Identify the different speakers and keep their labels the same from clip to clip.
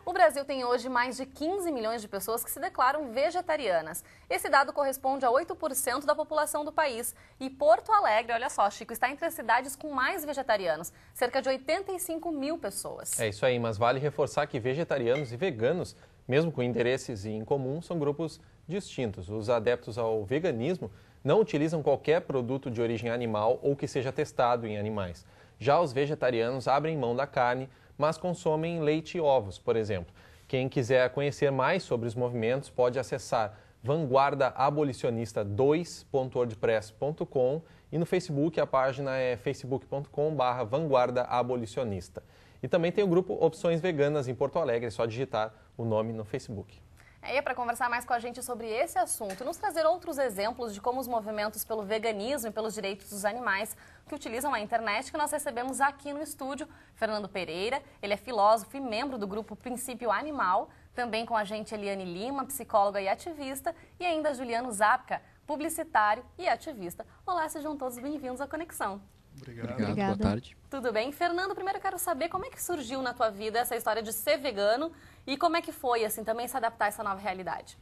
Speaker 1: O Brasil tem hoje mais de 15 milhões de pessoas que se declaram vegetarianas. Esse dado corresponde a 8% da população do país. E Porto Alegre, olha só, Chico, está entre as cidades com mais vegetarianos, cerca de 85 mil pessoas.
Speaker 2: É isso aí, mas vale reforçar que vegetarianos e veganos, mesmo com interesses em comum, são grupos distintos. Os adeptos ao veganismo não utilizam qualquer produto de origem animal ou que seja testado em animais. Já os vegetarianos abrem mão da carne, mas consomem leite e ovos, por exemplo. Quem quiser conhecer mais sobre os movimentos pode acessar vanguardaabolicionista2.wordpress.com e no Facebook a página é facebook.com/vanguardaabolicionista. E também tem o grupo Opções Veganas em Porto Alegre, é só digitar o nome no Facebook.
Speaker 1: E para conversar mais com a gente sobre esse assunto e nos trazer outros exemplos de como os movimentos pelo veganismo e pelos direitos dos animais que utilizam a internet, que nós recebemos aqui no estúdio Fernando Pereira. Ele é filósofo e membro do grupo Princípio Animal. Também com a gente Eliane Lima, psicóloga e ativista. E ainda Juliano Zapka, publicitário e ativista. Olá, sejam todos bem-vindos à Conexão.
Speaker 3: Obrigado, boa tarde.
Speaker 1: Tudo bem? Fernando, primeiro eu quero saber como é que surgiu na tua vida essa história de ser vegano e como é que foi, assim, também se adaptar a essa nova realidade?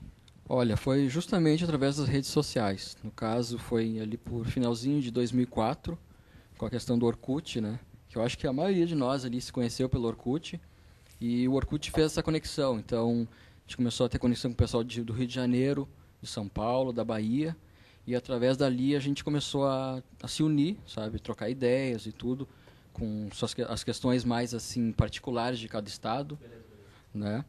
Speaker 3: Olha, foi justamente através das redes sociais. No caso, foi ali por finalzinho de 2004, com a questão do Orkut, né? Que eu acho que a maioria de nós ali se conheceu pelo Orkut e o Orkut fez essa conexão. Então, a gente começou a ter conexão com o pessoal do Rio de Janeiro, de São Paulo, da Bahia. E através dali a gente começou a se unir, sabe, trocar ideias e tudo, com as questões mais assim particulares de cada estado, né?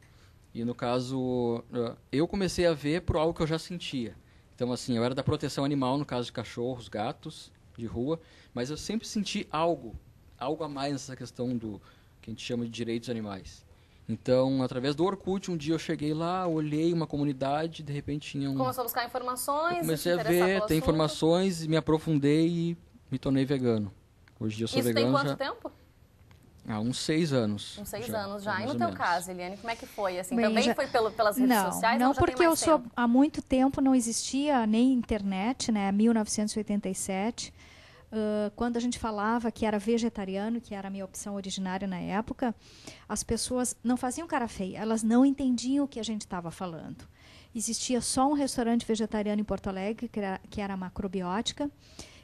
Speaker 3: E no caso, eu comecei a ver por algo que eu já sentia. Então assim, eu era da proteção animal, no caso de cachorros, gatos de rua, mas eu sempre senti algo a mais nessa questão do que a gente chama de direitos animais. Então, através do Orkut, um dia eu cheguei lá, olhei uma comunidade, de repente tinha
Speaker 1: Começou a buscar informações?
Speaker 3: Eu comecei a ver, ter informações, me aprofundei e me tornei vegano. Hoje eu sou vegano.
Speaker 1: Isso tem quanto tempo?
Speaker 3: Há uns 6 anos.
Speaker 1: Uns 6 anos já. E no teu
Speaker 3: menos.
Speaker 1: caso, Eliane, como é que foi? Assim,
Speaker 4: Bem,
Speaker 1: também foi pelas redes sociais?
Speaker 4: Não,
Speaker 1: ou já
Speaker 4: porque
Speaker 1: tem
Speaker 4: eu
Speaker 1: mais
Speaker 4: sou
Speaker 1: tempo?
Speaker 4: há muito tempo não existia nem internet, né? 1987. Quando a gente falava que era vegetariano, que era a minha opção originária na época, as pessoas não faziam cara feia, elas não entendiam o que a gente estava falando. Existia só um restaurante vegetariano em Porto Alegre, que era a Macrobiótica,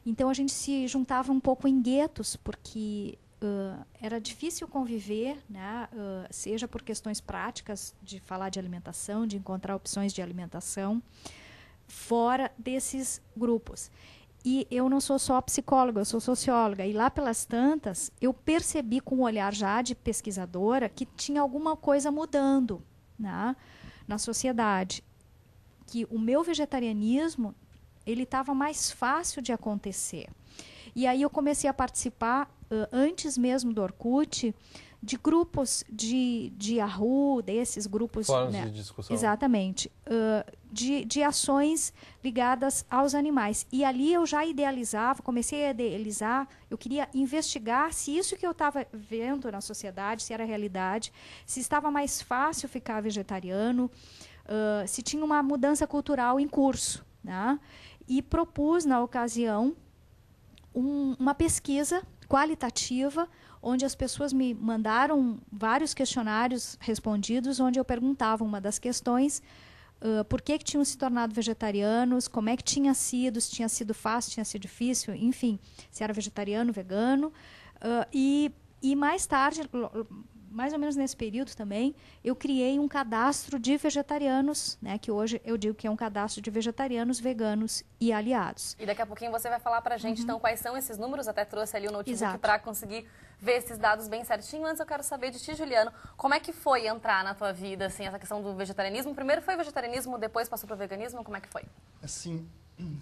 Speaker 4: então a gente se juntava um pouco em guetos, porque era difícil conviver, né? Seja por questões práticas, de falar de alimentação, de encontrar opções de alimentação, fora desses grupos. E eu não sou só psicóloga, eu sou socióloga. E lá pelas tantas, eu percebi com o olhar já de pesquisadora que tinha alguma coisa mudando, né, na sociedade. Que o meu vegetarianismo, ele estava mais fácil de acontecer. E aí eu comecei a participar, antes mesmo do Orkut, de grupos de Yahoo, desses grupos...
Speaker 2: Fóruns,
Speaker 4: né,
Speaker 2: de discussão.
Speaker 4: Exatamente. De ações ligadas aos animais. E ali eu já idealizava, comecei a idealizar, eu queria investigar se isso que eu estava vendo na sociedade, se era realidade, se estava mais fácil ficar vegetariano, se tinha uma mudança cultural em curso, né? E propus, na ocasião, uma pesquisa qualitativa, onde as pessoas me mandaram vários questionários respondidos, onde eu perguntava uma das questões, por que tinham se tornado vegetarianos, como é que tinha sido, se tinha sido fácil, tinha sido difícil, enfim, se era vegetariano, vegano. E mais tarde, mais ou menos nesse período também, eu criei um cadastro de vegetarianos, né, que hoje eu digo que é um cadastro de vegetarianos, veganos e aliados.
Speaker 1: E daqui a pouquinho você vai falar pra gente, então, quais são esses números. Até trouxe ali o notebook
Speaker 4: Exato.
Speaker 1: para conseguir ver esses dados bem certinho. Antes eu quero saber de ti, Juliano, como é que foi entrar na tua vida, assim, essa questão do vegetarianismo? Primeiro foi vegetarianismo, depois passou pro veganismo, como é que foi?
Speaker 5: Assim,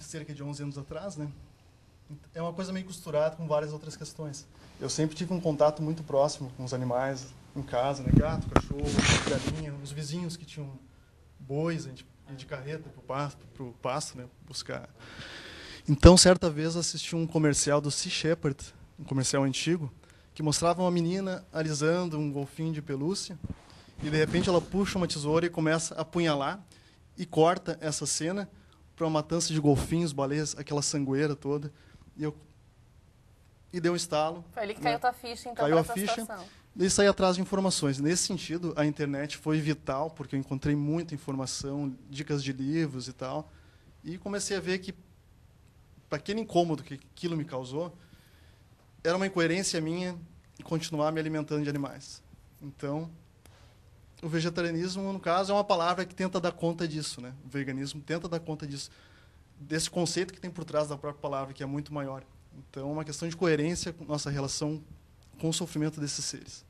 Speaker 5: cerca de 11 anos atrás, né? É uma coisa meio costurada com várias outras questões. Eu sempre tive um contato muito próximo com os animais em casa, né? Gato, cachorro, galinha, os vizinhos que tinham bois, a gente ia de carreta pro pasto, né? Buscar. Então, certa vez, assisti um comercial do Sea Shepherd, um comercial antigo, que mostrava uma menina alisando um golfinho de pelúcia e, de repente, ela puxa uma tesoura e começa a apunhalar e corta essa cena para uma matança de golfinhos, baleias, aquela sangueira toda. E deu um estalo.
Speaker 1: Foi ali que caiu tua ficha, então,
Speaker 5: caiu
Speaker 1: para
Speaker 5: a
Speaker 1: essa
Speaker 5: ficha.
Speaker 1: situação.
Speaker 5: E sair atrás de informações. Nesse sentido, a internet foi vital, porque eu encontrei muita informação, dicas de livros e tal, e comecei a ver que, para aquele incômodo que aquilo me causou, era uma incoerência minha em continuar me alimentando de animais. Então, o vegetarianismo, no caso, é uma palavra que tenta dar conta disso, né? O veganismo tenta dar conta disso, desse conceito que tem por trás da própria palavra, que é muito maior. Então, é uma questão de coerência com nossa relação com o sofrimento desses seres.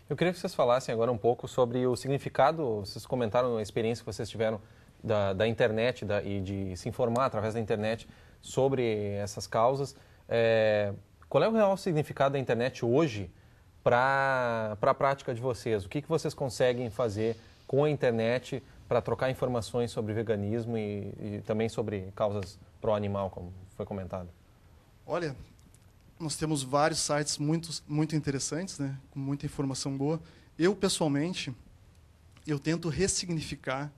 Speaker 2: Eu queria que vocês falassem agora um pouco sobre o significado, vocês comentaram a experiência que vocês tiveram da internet e de se informar através da internet sobre essas causas. Qual é o real significado da internet hoje para a prática de vocês? O que vocês conseguem fazer com a internet para trocar informações sobre veganismo e também sobre causas pró-animal, como foi comentado?
Speaker 5: Olha, nós temos vários sites muito interessantes, né, com muita informação boa. Eu, pessoalmente, eu tento ressignificar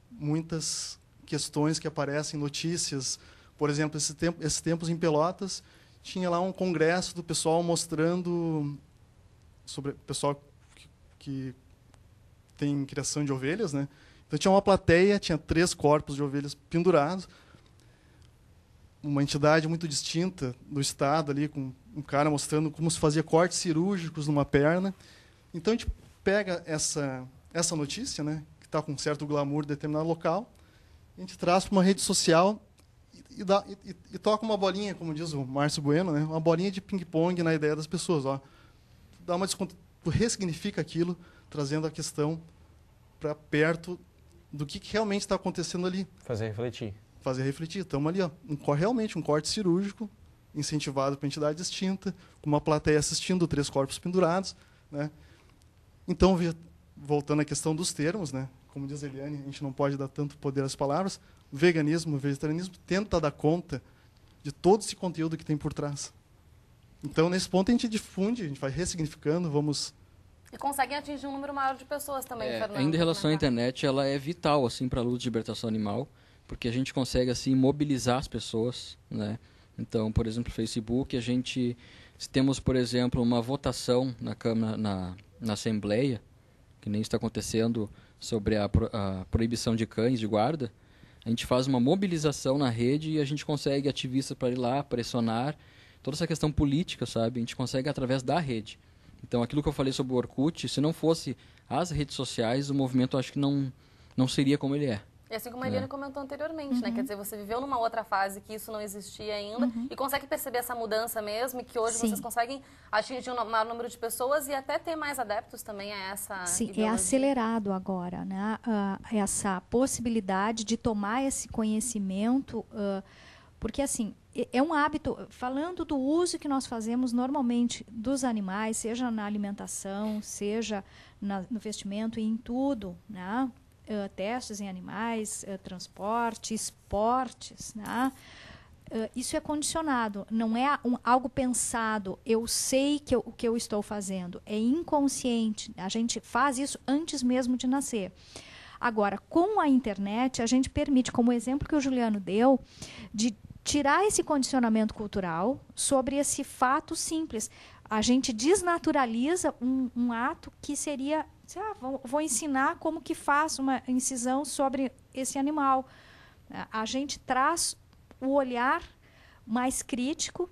Speaker 5: muitas questões que aparecem em notícias. Por exemplo, esses tempos em Pelotas, tinha lá um congresso do pessoal mostrando sobre o pessoal que tem criação de ovelhas, né? Então tinha uma plateia, tinha 3 corpos de ovelhas pendurados, uma entidade muito distinta do Estado ali, com um cara mostrando como se fazia cortes cirúrgicos numa perna. Então a gente pega essa notícia, né, que está com um certo glamour de determinado local, a gente traz para uma rede social e toca uma bolinha, como diz o Márcio Bueno, né, uma bolinha de ping-pong na ideia das pessoas. Ó, dá uma ressignifica aquilo, trazendo a questão para perto do que realmente está acontecendo ali.
Speaker 2: Fazer refletir.
Speaker 5: Estamos ali, ó, realmente um corte cirúrgico, incentivado por entidade distinta, com uma plateia assistindo, 3 corpos pendurados, né? Então, voltando à questão dos termos, né? Como diz a Eliane, a gente não pode dar tanto poder às palavras. O veganismo, o vegetarianismo tenta dar conta de todo esse conteúdo que tem por trás. Então, nesse ponto, a gente difunde, a gente vai ressignificando, vamos...
Speaker 1: E conseguem atingir um número maior de pessoas também, Fernando.
Speaker 3: Ainda em relação à internet, ela é vital assim, para a luta de libertação animal, porque a gente consegue assim mobilizar as pessoas, né? Então, por exemplo, no Facebook, temos, por exemplo, uma votação na Câmara, na Assembleia, que nem está acontecendo sobre a proibição de cães de guarda. A gente faz uma mobilização na rede e a gente consegue ativistas para ir lá pressionar toda essa questão política, sabe? A gente consegue através da rede. Então, aquilo que eu falei sobre o Orkut, se não fosse as redes sociais, o movimento acho que não seria como ele é.
Speaker 1: E assim como a Eliane comentou anteriormente, né? Quer dizer, você viveu numa outra fase que isso não existia ainda e consegue perceber essa mudança mesmo e que hoje vocês conseguem atingir um maior número de pessoas e até ter mais adeptos também a essa ideologia.
Speaker 4: É acelerado agora, né? Essa possibilidade de tomar esse conhecimento, porque assim, é um hábito, falando do uso que nós fazemos normalmente dos animais, seja na alimentação, seja no vestimento e em tudo, né? Testes em animais, transporte, esportes, né? Isso é condicionado, não é algo pensado. Eu sei o que eu estou fazendo, é inconsciente. A gente faz isso antes mesmo de nascer. Agora, com a internet, a gente permite, como o exemplo que o Juliano deu, de tirar esse condicionamento cultural sobre esse fato simples. A gente desnaturaliza um ato que seria... vou ensinar como que faz uma incisão sobre esse animal. A gente traz o olhar mais crítico,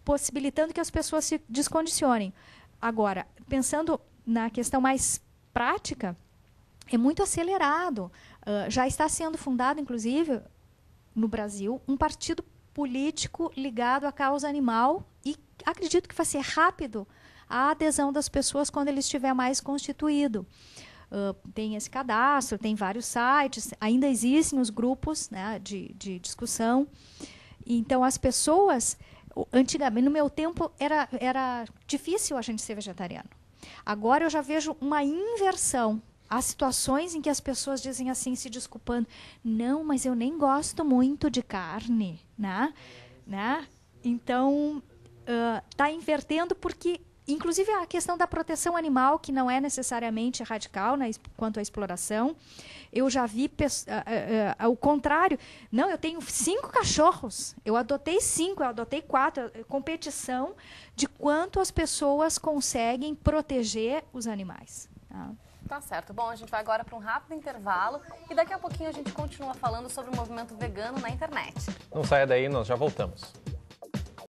Speaker 4: possibilitando que as pessoas se descondicionem. Agora, pensando na questão mais prática, é muito acelerado. Já está sendo fundado, inclusive, no Brasil, um partido político ligado à causa animal e acredito que vai ser rápido a adesão das pessoas quando ele estiver mais constituído. Tem esse cadastro, tem vários sites, ainda existem os grupos, né, de discussão. Então, as pessoas, antigamente, no meu tempo, era difícil a gente ser vegetariano. Agora eu já vejo uma inversão. Há situações em que as pessoas dizem assim, se desculpando, não, mas eu nem gosto muito de carne, né? Então, está invertendo porque inclusive a questão da proteção animal, que não é necessariamente radical quanto à exploração. Eu já vi o contrário. Não, eu tenho 5 cachorros. Eu adotei 5, eu adotei 4. Competição de quanto as pessoas conseguem proteger os animais.
Speaker 1: Tá certo. Bom, a gente vai agora para um rápido intervalo e daqui a pouquinho a gente continua falando sobre o movimento vegano na internet.
Speaker 2: Não saia daí, nós já voltamos.